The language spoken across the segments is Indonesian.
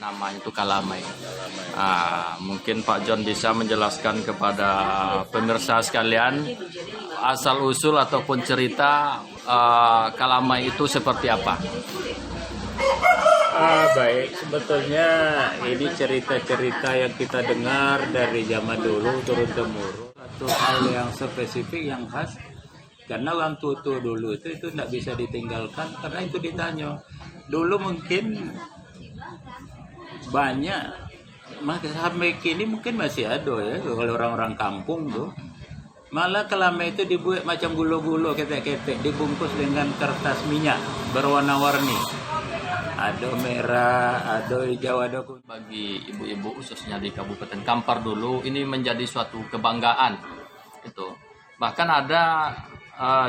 Namanya itu kalamai. Mungkin Pak John bisa menjelaskan kepada pemirsa sekalian asal usul ataupun cerita kalamai itu seperti apa. Baik, sebetulnya ini cerita-cerita yang kita dengar dari zaman dulu turun-temurun. Satu hal yang spesifik yang khas, karena orang tua dulu itu tidak bisa ditinggalkan, karena itu ditanya. Dulu mungkin banyak, sampai kini mungkin masih ada ya, kalau orang-orang kampung tuh. Malah kalamai itu dibuat macam gulo-gulo, ketek-ketek, dibungkus dengan kertas minyak berwarna-warni. Ada merah, ada hijau, ada kuning. Bagi ibu-ibu khususnya di Kabupaten Kampar dulu ini menjadi suatu kebanggaan. Itu bahkan ada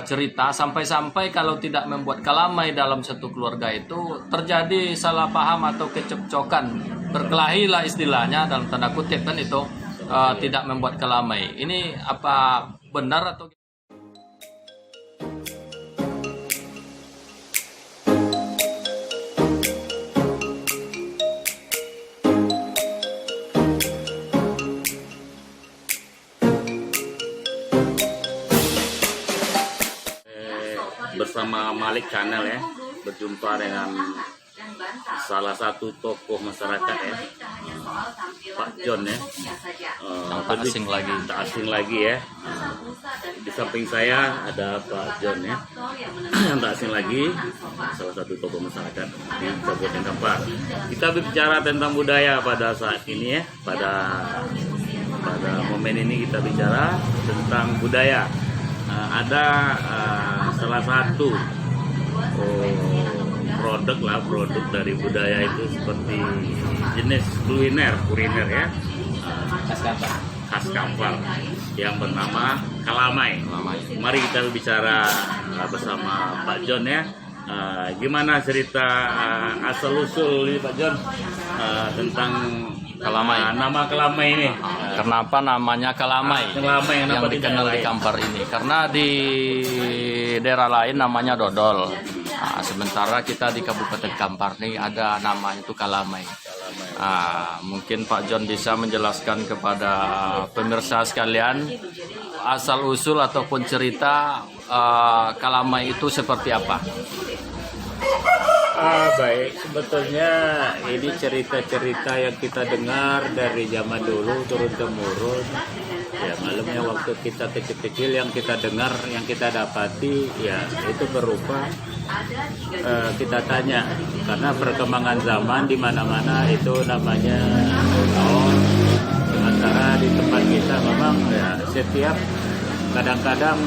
cerita sampai-sampai kalau tidak membuat kalamai dalam satu keluarga itu terjadi salah paham atau kecekcokan, berkelahi lah istilahnya dalam tanda kutip kan itu tidak membuat kalamai. Ini apa benar atau bersama Malik Channel ya, berjumpa dengan salah satu tokoh masyarakat ya, Pak John ya, yang tak asing lagi. Tak asing lagi ya. Di samping saya ada Pak John ya, yang tak asing lagi, salah satu tokoh masyarakat di Kabupaten Kampar. Kita berbicara tentang budaya pada saat ini ya, pada momen ini kita bicara tentang budaya. Ada salah satu produk dari budaya itu seperti jenis kuliner ya, khas Kampar yang bernama kalamai. Mari kita bicara bersama Pak John ya. Gimana cerita asal usul Pak John tentang kalamai? Nama kalamai ini. Kenapa namanya kalamai? Kalamai yang dikenal di Kampar ini? Karena di daerah lain namanya dodol. Sementara kita di Kabupaten Kampar ini ada namanya itu kalamai. Mungkin Pak John bisa menjelaskan kepada pemirsa sekalian asal usul ataupun cerita kalamai itu seperti apa. Baik, sebetulnya ini cerita-cerita yang kita dengar dari zaman dulu turun-temurun. Ya, malamnya waktu kita kecil-kecil yang kita dengar, yang kita dapati, ya itu berupa kita tanya, karena perkembangan zaman di mana-mana itu namanya tahun. Sementara di tempat kita memang ya setiap kadang-kadang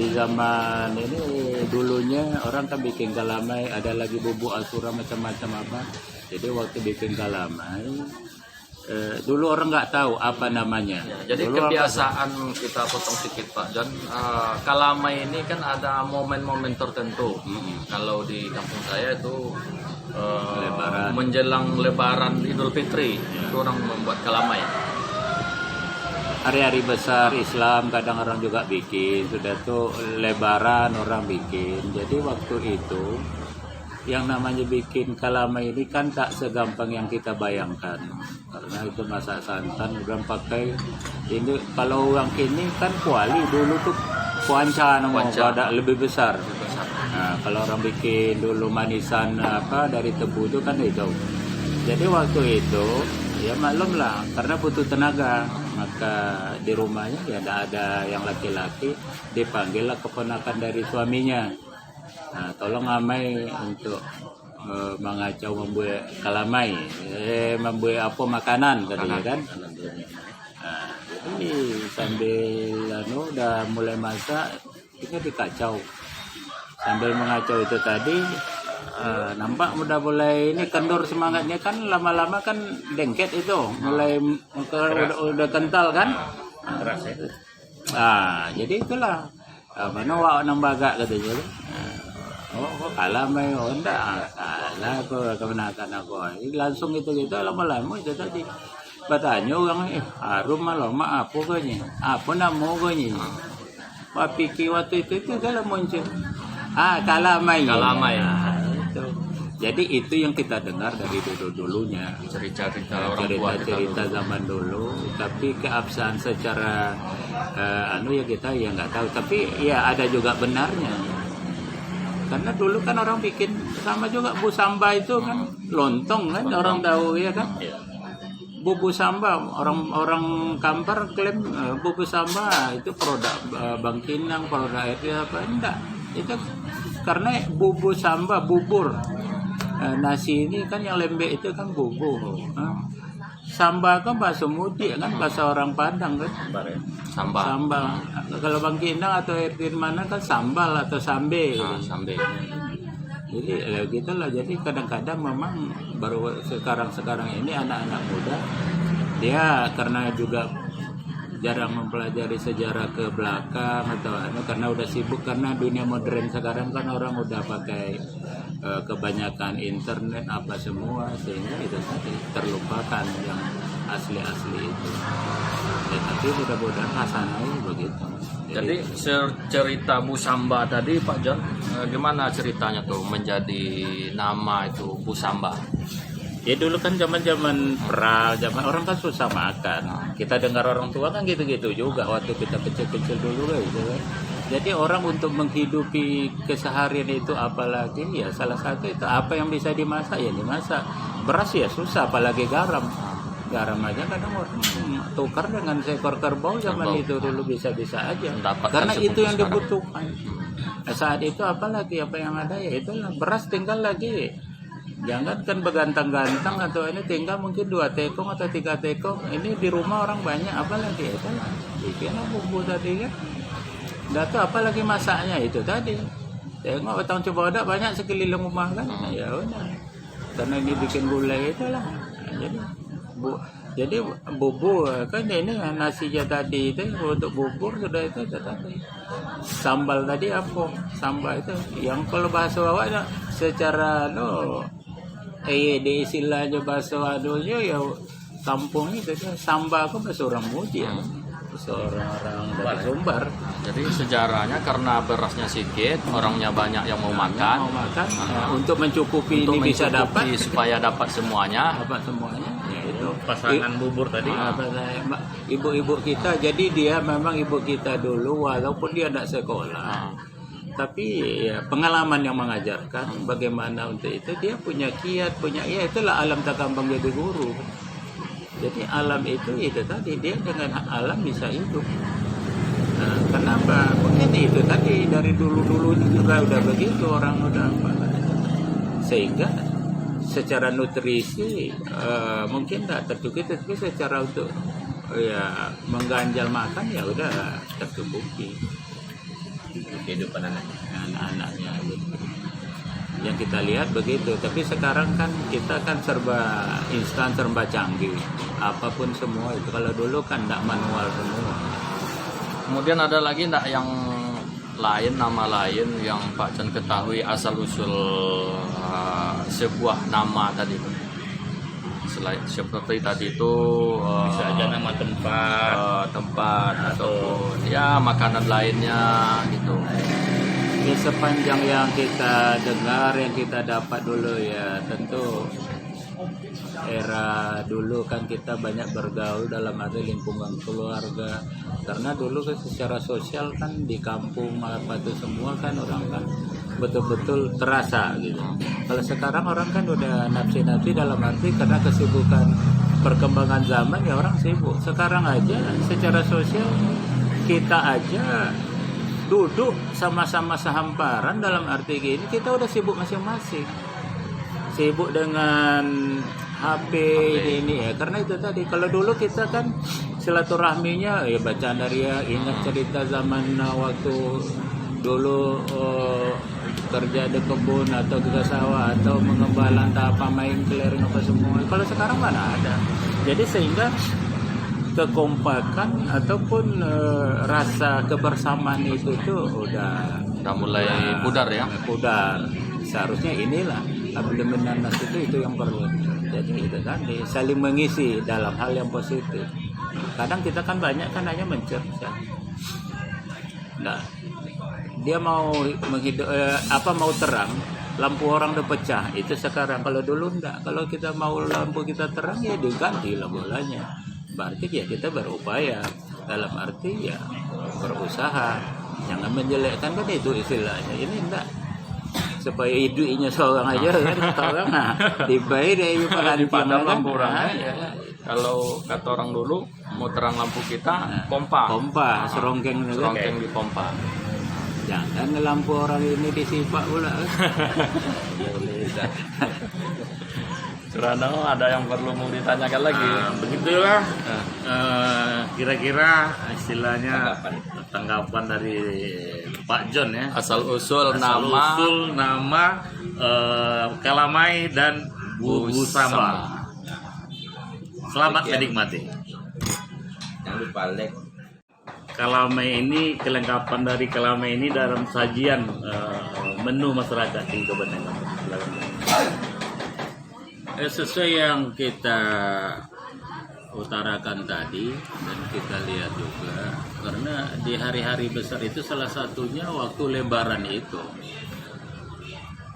di zaman ini dulunya orang kan bikin kalamai, ada lagi bubuk asura macam-macam apa. Jadi waktu bikin kalamai dulu orang nggak tahu apa namanya. Jadi dulu kebiasaan kita potong sedikit Pak John, kalamai ini kan ada momen-momen tertentu. Kalau di kampung saya itu menjelang Lebaran Idul Fitri itu orang membuat kalamai. Hari-hari besar Islam kadang orang juga bikin, sudah tuh Lebaran orang bikin. Jadi waktu itu yang namanya bikin kalamai ini kan tak segampang yang kita bayangkan, karena itu masak santan udah pakai ini. Kalau yang kini kan kuali, dulu tuh kuanca namanya, ada lebih besar. Nah, kalau orang bikin dulu manisan apa dari tebu itu kan itu. Jadi waktu itu ya maklum lah, karena butuh tenaga, maka di rumahnya ya ada yang laki-laki, dipanggil lah keponakan dari suaminya. Nah, tolong amai untuk mengacau membuat kalamai, membuat apa makanan katanya kan. Nah, jadi sambil udah mulai masak, kita dikacau. Sambil mengacau itu tadi nampak udah mulai ini kendur semangatnya kan, lama-lama kan dengket itu mulai udah kental kan. Keras ya. Jadi itulah mana wak nambaga katanya. Kalamai enggak kalah kebenakan aku. Langsung itu lama-lama itu tadi. Bertanya orang harum malah apa kayaknya. Apa nama kayaknya. Pikir waktu itu kalau muncul. Kalamai. Kalamai. Itu. Jadi itu yang kita dengar dari dulu-dulunya. Cerita-cerita orang tua kita Cerita-cerita dulu. zaman dulu, tapi keabsahan secara ya kita ya nggak tahu. Tapi ya ada juga benarnya. Karena dulu kan orang bikin sama juga Bu Samba itu kan lontong kan orang tahu ya kan. Bubu Samba, orang Kampar klaim Bubu Samba itu produk Bangkinang, produk itu apa enggak? Itu karena Bubu Samba bubur. Nasi ini kan yang lembek itu kan bubur. Samba kan bahasa Mudik kan bahasa orang Padang kan. Sambal. Sambal. Kalau Bangkinang atau RT mana kan sambal atau sambe. Sambe. Jadi ya gitulah. Jadi kadang-kadang memang baru sekarang ini anak-anak muda dia karena juga jarang mempelajari sejarah ke belakang atau karena udah sibuk karena dunia modern sekarang kan orang udah pakai kebanyakan internet apa semua sehingga itu tadi terlupakan yang asli-asli itu. Ya, tapi mudah-mudahan hasanahnya begitu. Jadi cerita Bu Samba tadi Pak John, gimana ceritanya tuh menjadi nama itu Bu Samba? Ya dulu kan zaman perang, zaman orang kan susah makan. Kita dengar orang tua kan gitu-gitu juga waktu kita kecil-kecil dulu gitu kan. Jadi orang untuk menghidupi keseharian itu apalagi ya salah satu itu apa yang bisa dimasak ya dimasak. Beras ya susah apalagi garam. Garam aja kadang orang tukar dengan seekor kerbau zaman itu dulu bisa-bisa aja. Karena itu yang dibutuhkan. Nah, saat itu apalagi apa yang ada ya itulah beras tinggal lagi. Jangan kan begantang-gantang atau ini tinggal mungkin 2 tekong atau 3 tekong. Ini di rumah orang banyak apalagi itu lah. Bikinlah bumbu tadi kan. Nggak tahu apalagi masaknya itu tadi. Tengok otang Cibodas banyak sekeliling rumah kan. Ya udah. Karena ini bikin gulai itulah. Nah, jadi bubur kan ini nasinya tadi itu untuk bubur sudah itu tadi. Sambal tadi apa? Sambal itu yang kalau bahasa bawahnya secara di istilahnya bahasa aduhnya ya kampung itu Samba aku bahasa orang Mudik ya. Seorang dari Sumbar. Jadi sejarahnya karena berasnya sedikit, orangnya banyak yang mau makan. Untuk mencukupi ini bisa dapat supaya dapat semuanya. Dapat semuanya. Ya itu Pasangan bubur tadi. Ibu-ibu kita jadi dia memang ibu kita dulu walaupun dia tidak sekolah. Tapi ya, pengalaman yang mengajarkan bagaimana untuk itu dia punya kiat, ya itulah alam tak gampang jadi guru. Jadi alam itu tadi dia dengan alam bisa hidup. Nah, kenapa? Mungkin itu tadi dari dulu juga udah begitu orang udah apa. Sehingga secara nutrisi mungkin tidak tercukupi, tapi secara untuk ya mengganjal makan ya udah tercukupi. Kehidupan anak-anaknya gitu. Yang kita lihat begitu, tapi sekarang kan kita kan serba instan, serba canggih, apapun semua itu. Kalau dulu kan tidak manual semua. Kemudian ada lagi enggak yang lain, nama lain yang Pak John ketahui asal usul sebuah nama tadi? Selain seperti tadi itu Bisa aja nama tempat atau ya makanan lainnya gitu. Ya sepanjang yang kita dengar, yang kita dapat dulu ya tentu era dulu kan kita banyak bergaul dalam arti lingkungan keluarga. Karena dulu kan secara sosial kan di kampung apa itu semua kan orang kan betul-betul terasa gitu. Kalau sekarang orang kan udah nafsi-nafsi dalam arti karena kesibukan perkembangan zaman ya orang sibuk. Sekarang aja secara sosial kita aja duduk sama-sama sehamparan dalam arti gini kita udah sibuk masing-masing. Sibuk dengan HP ini ya karena itu tadi kalau dulu kita kan silaturahminya ya bacaan dari ya ingat cerita zaman waktu dulu kerja di kebun atau ke sawah atau mengembala entah apa main kelereng apa semua. Kalau sekarang mana ada. Jadi sehingga kekompakan ataupun rasa kebersamaan itu tuh udah mulai pudar ya. Pudar. Seharusnya inilah abdemenan nas itu yang perlu. Jadi itu tadi saling mengisi dalam hal yang positif. Kadang kita kan banyak kan hanya mencerca. Nah, dia mau menghidup mau terang lampu orang udah pecah. Itu sekarang. Kalau dulu enggak. Kalau kita mau lampu kita terang ya diganti lah bolanya. Berarti ya kita berupaya. Dalam arti ya berusaha. Jangan menjelekkan kan itu istilahnya. Ini enggak. Supaya hidupnya seorang aja kan seorang dibayar deh dipadam lampu orang. Kalau kata orang dulu mau terang lampu kita pompa serongkeng juga. Serongkeng dipompa. Jangan lampu orang ini disipak pula. Surano, ada yang perlu mau ditanyakan lagi? Begitulah kira-kira istilahnya tanggapan dari Pak John ya. Asal usul nama Kalamai dan Busama. Selamat menikmati. Jangan lupa like. Kalamai ini, kelengkapan dari Kalamai ini dalam sajian menu masyarakat di Kabupaten Kampar. Sesuai yang kita utarakan tadi dan kita lihat juga, karena di hari-hari besar itu salah satunya waktu Lebaran itu.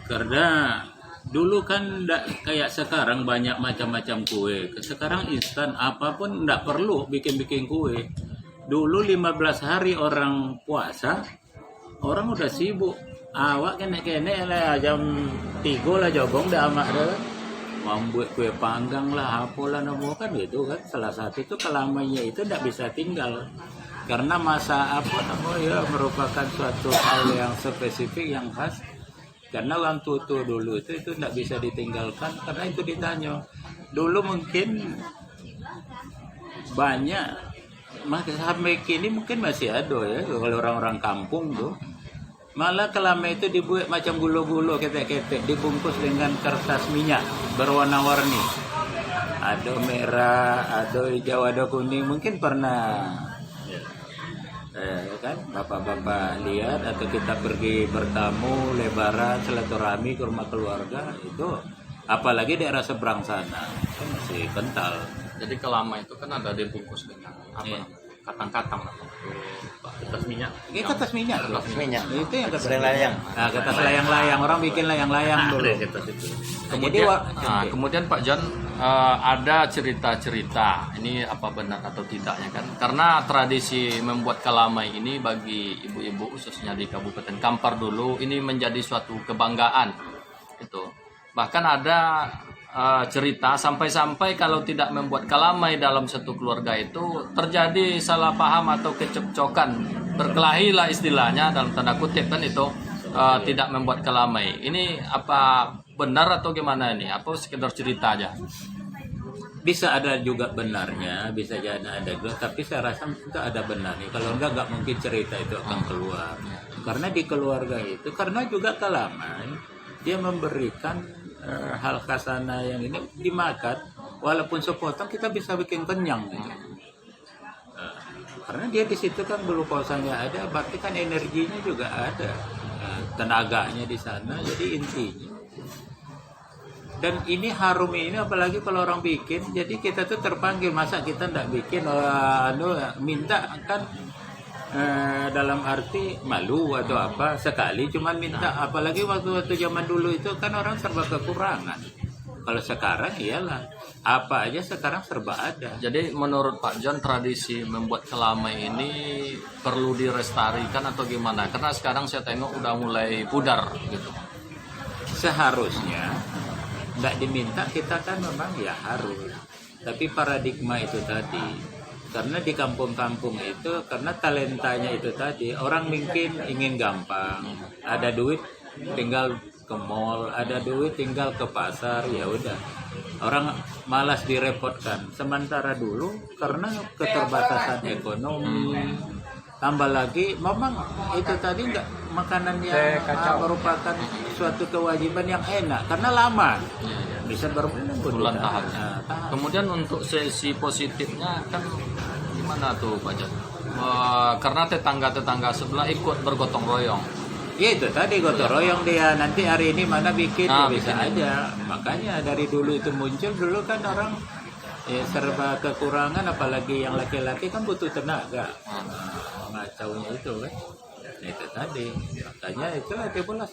Karena dulu kan enggak kayak sekarang banyak macam-macam kue. Sekarang instan, apapun enggak perlu bikin-bikin kue. Dulu 15 hari orang puasa, orang udah sibuk. Awak kene-kene lah jam 3 lah jogong dah amak dah. Membuat kue panggang lah, apalah namo kan gitu kan. Salah satu itu kelamanya itu tidak bisa tinggal. Karena masa apa namo ya merupakan suatu hal yang spesifik yang khas. Karena orang tutu dulu itu tidak bisa ditinggalkan karena itu ditanya. Dulu mungkin banyak, sampai kini mungkin masih ada ya kalau orang-orang kampung tuh. Malah kelama itu dibuat macam gulo-gulo ketek-ketek, dibungkus dengan kertas minyak berwarna-warni. Ada merah, ada hijau, ada kuning. Mungkin pernah kan bapak-bapak lihat atau kita pergi bertamu Lebaran silaturahmi ke rumah keluarga itu, apalagi daerah seberang sana kan masih kental. Jadi kelama itu kan ada dibungkus dengan apa? Katang-katang atau kertas minyak. Ini kertas minyak. Kertas minyak. Itu yang kertas layang. Nah, kertas layang-layang. Orang bikin layang-layang dulu. Kemudian Pak John, ada cerita-cerita. Ini apa benar atau tidaknya kan? Karena tradisi membuat kalamai ini bagi ibu-ibu khususnya di Kabupaten Kampar dulu ini menjadi suatu kebanggaan. Itu. Bahkan ada cerita sampai-sampai kalau tidak membuat kalamai dalam satu keluarga itu terjadi salah paham atau kecekcokan, berkelahi lah istilahnya dalam tanda kutip kan itu, tidak membuat kalamai. Ini apa benar atau gimana ini? Apa sekedar cerita aja? Bisa ada juga benarnya, bisa jadi ada juga, tapi saya rasa itu ada benarnya. Kalau enggak mungkin cerita itu akan keluar. Karena di keluarga itu, karena juga kalamai dia memberikan hal khasana yang ini dimakan, walaupun sepotong kita bisa bikin kenyang gitu. Karena dia di situ kan glukosanya ada, berarti kan energinya juga ada, tenaganya di sana, jadi intinya. Dan ini harum ini apalagi kalau orang bikin, jadi kita tuh terpanggil, masa kita ndak bikin, minta kan. Dalam arti malu atau apa sekali cuman minta, apalagi waktu zaman dulu itu kan orang serba kekurangan. Kalau sekarang iyalah apa aja sekarang serba ada. Jadi menurut Pak John tradisi membuat kelamai ini perlu direstarikan atau gimana? Karena sekarang saya tengok udah mulai pudar gitu. Seharusnya nggak diminta, kita kan memang ya harus. Tapi paradigma itu tadi. Karena di kampung-kampung itu, karena talentanya itu tadi, orang mungkin ingin gampang, ada duit tinggal ke mall, ada duit tinggal ke pasar, ya udah. Orang malas direpotkan. Sementara dulu karena keterbatasan ekonomi, tambah lagi memang itu tadi nggak makanan yang merupakan suatu kewajiban yang enak karena lama. Bisa berbulan tahan. Kemudian untuk sesi positifnya kan gimana tuh Pak John? Karena tetangga-tetangga sebelah ikut bergotong royong. Ya itu tadi gotong royong dia, nanti hari ini mana bikin ya bisa aja. Makanya dari dulu itu muncul, dulu kan orang ya serba kekurangan, apalagi yang laki-laki kan butuh tenaga. Ngacaunya itu kan. Itu tadi. Makanya itu pula